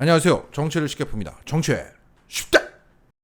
안녕하세요. 정치를 쉽게 풉니다. 정치의 쉽다!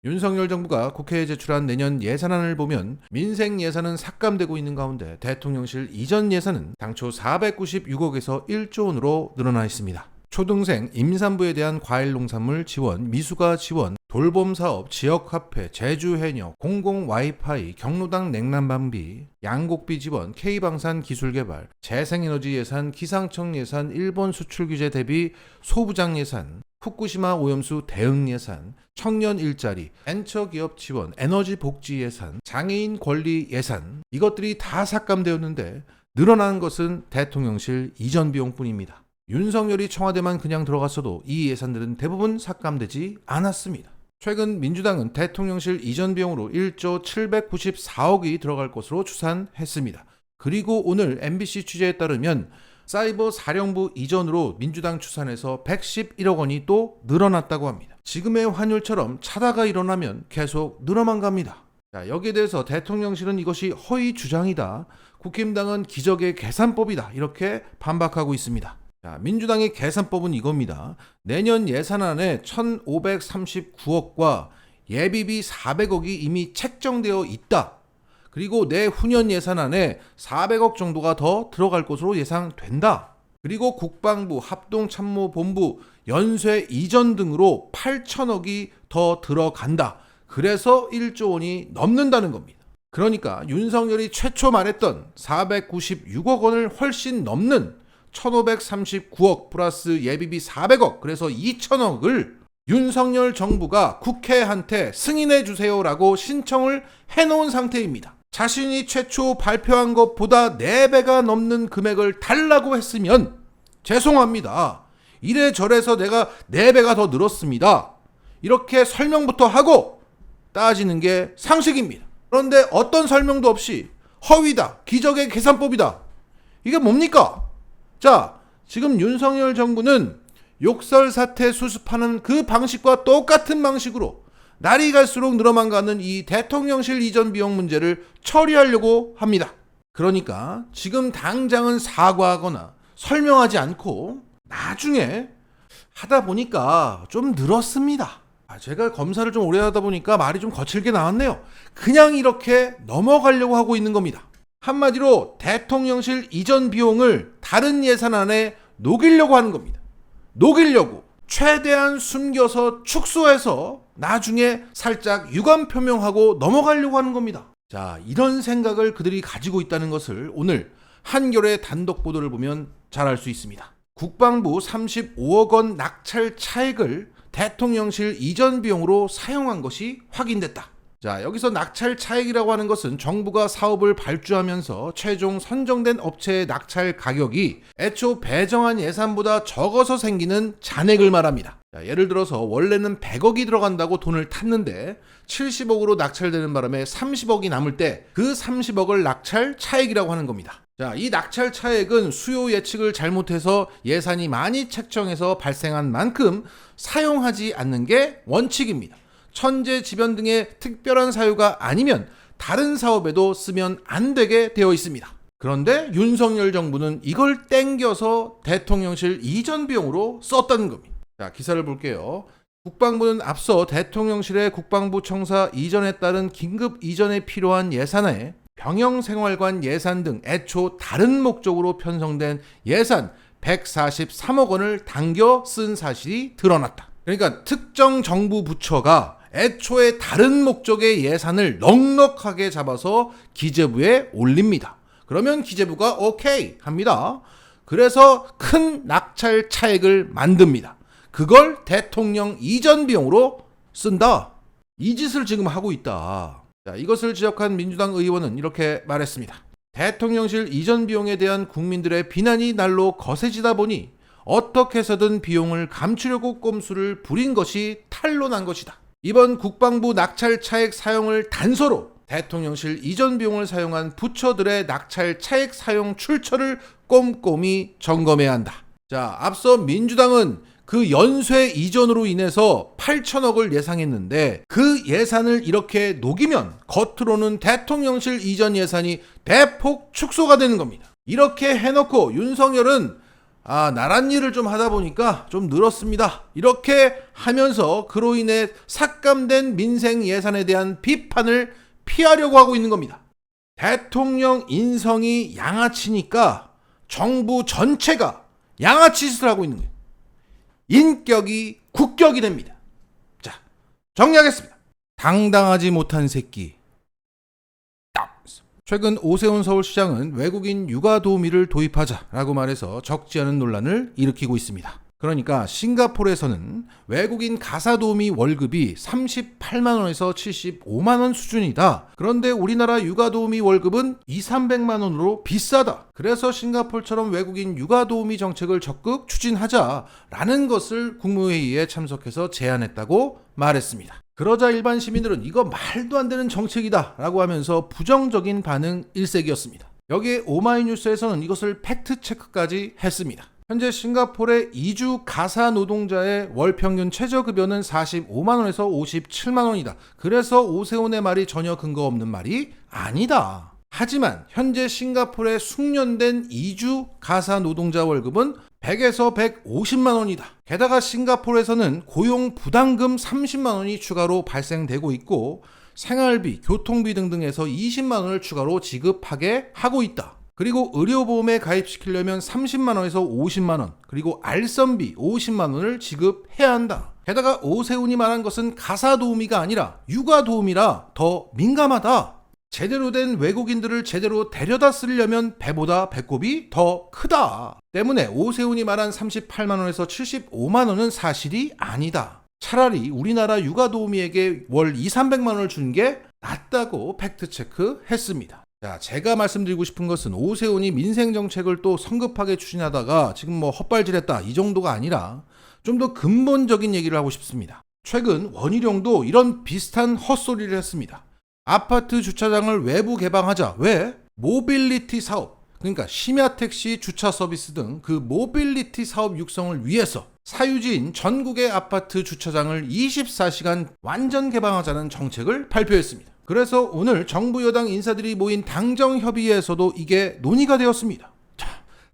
윤석열 정부가 국회에 제출한 내년 예산안을 보면 민생 예산은 삭감되고 있는 가운데 대통령실 이전 예산은 당초 496억에서 1조 원으로 늘어나 있습니다. 초등생 임산부에 대한 과일 농산물 지원, 미수가 지원, 돌봄 사업, 지역 화폐, 제주 해녀, 공공 와이파이, 경로당 냉난 방비, 양곡비 지원, K방산 기술 개발, 재생에너지 예산, 기상청 예산, 일본 수출 규제 대비 소부장 예산, 후쿠시마 오염수 대응 예산, 청년 일자리, 벤처기업 지원, 에너지 복지 예산, 장애인 권리 예산, 이것들이 다 삭감되었는데 늘어난 것은 대통령실 이전 비용뿐입니다. 윤석열이 청와대만 그냥 들어갔어도 이 예산들은 대부분 삭감되지 않았습니다. 최근 민주당은 대통령실 이전 비용으로 1조 794억이 들어갈 것으로 추산했습니다. 그리고 오늘 MBC 취재에 따르면 사이버 사령부 이전으로 민주당 추산에서 111억 원이 또 늘어났다고 합니다. 지금의 환율처럼 차다가 일어나면 계속 늘어만 갑니다. 자, 여기에 대해서 대통령실은 이것이 허위 주장이다. 국힘당은 기적의 계산법이다. 이렇게 반박하고 있습니다. 자, 민주당의 계산법은 이겁니다. 내년 예산안에 1,539억과 예비비 400억이 이미 책정되어 있다. 그리고 내후년 예산안에 400억 정도가 더 들어갈 것으로 예상된다. 그리고 국방부, 합동참모본부, 연쇄 이전 등으로 8천억이 더 들어간다. 그래서 1조 원이 넘는다는 겁니다. 그러니까 윤석열이 최초 말했던 496억 원을 훨씬 넘는 1,539억 플러스 예비비 400억, 그래서 2천억을 윤석열 정부가 국회한테 승인해 주세요라고 신청을 해놓은 상태입니다. 자신이 최초 발표한 것보다 4배가 넘는 금액을 달라고 했으면 죄송합니다. 이래저래서 내가 4배가 더 늘었습니다. 이렇게 설명부터 하고 따지는 게 상식입니다. 그런데 어떤 설명도 없이 허위다, 기적의 계산법이다. 이게 뭡니까? 자, 지금 윤석열 정부는 욕설 사태 수습하는 그 방식과 똑같은 방식으로 날이 갈수록 늘어만 가는 이 대통령실 이전 비용 문제를 처리하려고 합니다. 그러니까 지금 당장은 사과하거나 설명하지 않고 나중에 하다 보니까 좀 늘었습니다. 제가 검사를 좀 오래 하다 보니까 말이 좀 거칠게 나왔네요. 그냥 이렇게 넘어가려고 하고 있는 겁니다. 한마디로 대통령실 이전 비용을 다른 예산안에 녹이려고 하는 겁니다. 녹이려고 최대한 숨겨서 축소해서 나중에 살짝 유감 표명하고 넘어가려고 하는 겁니다. 자, 이런 생각을 그들이 가지고 있다는 것을 오늘 한겨레 단독 보도를 보면 잘 알 수 있습니다. 국방부 35억 원 낙찰 차액을 대통령실 이전 비용으로 사용한 것이 확인됐다. 자, 여기서 낙찰 차액이라고 하는 것은 정부가 사업을 발주하면서 최종 선정된 업체의 낙찰 가격이 애초 배정한 예산보다 적어서 생기는 잔액을 말합니다. 자, 예를 들어서 원래는 100억이 들어간다고 돈을 탔는데 70억으로 낙찰되는 바람에 30억이 남을 때 그 30억을 낙찰 차액이라고 하는 겁니다. 자, 이 낙찰 차액은 수요 예측을 잘못해서 예산이 많이 책정해서 발생한 만큼 사용하지 않는 게 원칙입니다. 천재지변 등의 특별한 사유가 아니면 다른 사업에도 쓰면 안 되게 되어 있습니다. 그런데 윤석열 정부는 이걸 땡겨서 대통령실 이전 비용으로 썼다는 겁니다. 자, 기사를 볼게요. 국방부는 앞서 대통령실의 국방부 청사 이전에 따른 긴급 이전에 필요한 예산에 병영생활관 예산 등 애초 다른 목적으로 편성된 예산 143억 원을 당겨 쓴 사실이 드러났다. 그러니까 특정 정부 부처가 애초에 다른 목적의 예산을 넉넉하게 잡아서 기재부에 올립니다. 그러면 기재부가 오케이 합니다. 그래서 큰 낙찰 차액을 만듭니다. 그걸 대통령 이전 비용으로 쓴다. 이 짓을 지금 하고 있다. 자, 이것을 지적한 민주당 의원은 이렇게 말했습니다. 대통령실 이전 비용에 대한 국민들의 비난이 날로 거세지다 보니 어떻게 해서든 비용을 감추려고 꼼수를 부린 것이 탄로난 것이다. 이번 국방부 낙찰 차액 사용을 단서로 대통령실 이전 비용을 사용한 부처들의 낙찰 차액 사용 출처를 꼼꼼히 점검해야 한다. 자, 앞서 민주당은 그 연쇄 이전으로 인해서 8천억을 예상했는데 그 예산을 이렇게 녹이면 겉으로는 대통령실 이전 예산이 대폭 축소가 되는 겁니다. 이렇게 해놓고 윤석열은 나란 일을 좀 하다 보니까 좀 늘었습니다. 이렇게 하면서 그로 인해 삭감된 민생 예산에 대한 비판을 피하려고 하고 있는 겁니다. 대통령 인성이 양아치니까 정부 전체가 양아치짓을 하고 있는 거예요. 인격이 국격이 됩니다. 자, 정리하겠습니다. 당당하지 못한 새끼. 최근 오세훈 서울시장은 외국인 육아 도우미를 도입하자라고 말해서 적지 않은 논란을 일으키고 있습니다. 그러니까 싱가포르에서는 외국인 가사 도우미 월급이 38만 원에서 75만 원 수준이다. 그런데 우리나라 육아 도우미 월급은 200~300만 원으로 비싸다. 그래서 싱가포르처럼 외국인 육아 도우미 정책을 적극 추진하자라는 것을 국무회의에 참석해서 제안했다고 말했습니다. 그러자 일반 시민들은 이거 말도 안 되는 정책이다 라고 하면서 부정적인 반응 일색이었습니다. 여기에 오마이뉴스에서는 이것을 팩트체크까지 했습니다. 현재 싱가포르의 이주 가사 노동자의 월 평균 최저급여는 45만 원에서 57만 원이다. 그래서 오세훈의 말이 전혀 근거 없는 말이 아니다. 하지만 현재 싱가포르의 숙련된 이주 가사 노동자 월급은 100에서 150만 원이다. 게다가 싱가포르에서는 고용 부담금 30만 원이 추가로 발생되고 있고 생활비, 교통비 등등에서 20만 원을 추가로 지급하게 하고 있다. 그리고 의료보험에 가입시키려면 30만 원에서 50만 원, 그리고 알선비 50만 원을 지급해야 한다. 게다가 오세훈이 말한 것은 가사 도우미가 아니라 육아 도우미라 더 민감하다. 제대로 된 외국인들을 제대로 데려다 쓰려면 배보다 배꼽이 더 크다. 때문에 오세훈이 말한 38만 원에서 75만 원은 사실이 아니다. 차라리 우리나라 육아 도우미에게 월 200~300만 원을 주는 게 낫다고 팩트체크 했습니다. 자, 제가 말씀드리고 싶은 것은 오세훈이 민생정책을 또 성급하게 추진하다가 지금 뭐 헛발질했다 이 정도가 아니라 좀 더 근본적인 얘기를 하고 싶습니다. 최근 원희룡도 이런 비슷한 헛소리를 했습니다. 아파트 주차장을 외부 개방하자. 왜? 모빌리티 사업, 그러니까 심야택시 주차 서비스 등 그 모빌리티 사업 육성을 위해서 사유지인 전국의 아파트 주차장을 24시간 완전 개방하자는 정책을 발표했습니다. 그래서 오늘 정부 여당 인사들이 모인 당정협의회에서도 이게 논의가 되었습니다. 자,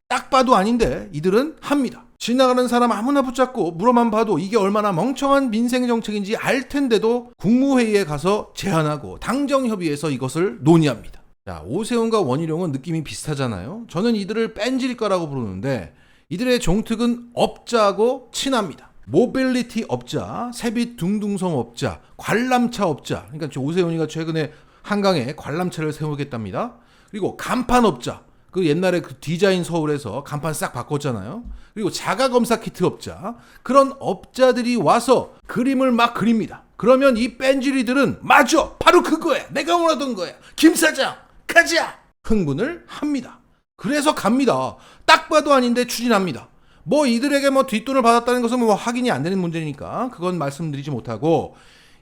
딱 봐도 아닌데 이들은 합니다. 지나가는 사람 아무나 붙잡고 물어만 봐도 이게 얼마나 멍청한 민생정책인지 알 텐데도 국무회의에 가서 제안하고 당정협의회에서 이것을 논의합니다. 자, 오세훈과 원희룡은 느낌이 비슷하잖아요. 저는 이들을 뺀질일 거라고 부르는데 이들의 종특은 업자하고 친합니다. 모빌리티 업자, 세빛 둥둥섬 업자, 관람차 업자. 그러니까 오세훈이가 최근에 한강에 관람차를 세우겠답니다. 그리고 간판 업자. 그 옛날에 그 디자인 서울에서 간판 싹 바꿨잖아요. 그리고 자가검사 키트 업자. 그런 업자들이 와서 그림을 막 그립니다. 그러면 이 뺀질이들은 맞아! 바로 그거야! 내가 원하던 거야! 김 사장! 가자! 흥분을 합니다. 그래서 갑니다. 딱 봐도 아닌데 추진합니다. 뭐 이들에게 뭐 뒷돈을 받았다는 것은 뭐 확인이 안 되는 문제니까 그건 말씀드리지 못하고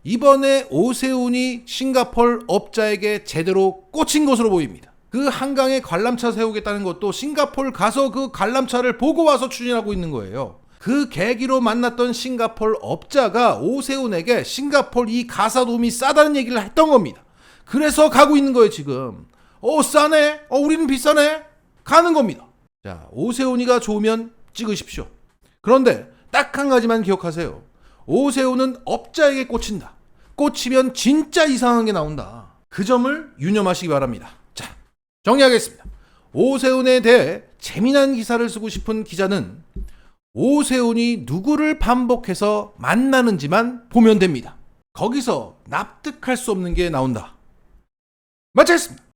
이번에 오세훈이 싱가포르 업자에게 제대로 꽂힌 것으로 보입니다. 그 한강에 관람차 세우겠다는 것도 싱가포르 가서 그 관람차를 보고 와서 추진하고 있는 거예요. 그 계기로 만났던 싱가포르 업자가 오세훈에게 싱가포르 이 가사도움이 싸다는 얘기를 했던 겁니다. 그래서 가고 있는 거예요 지금. 싸네? 우리는 비싸네? 가는 겁니다. 자, 오세훈이가 좋으면 찍으십시오. 그런데 딱 한 가지만 기억하세요. 오세훈은 업자에게 꽂힌다. 꽂히면 진짜 이상한 게 나온다. 그 점을 유념하시기 바랍니다. 자, 정리하겠습니다. 오세훈에 대해 재미난 기사를 쓰고 싶은 기자는 오세훈이 누구를 반복해서 만나는지만 보면 됩니다. 거기서 납득할 수 없는 게 나온다. 마치겠습니다.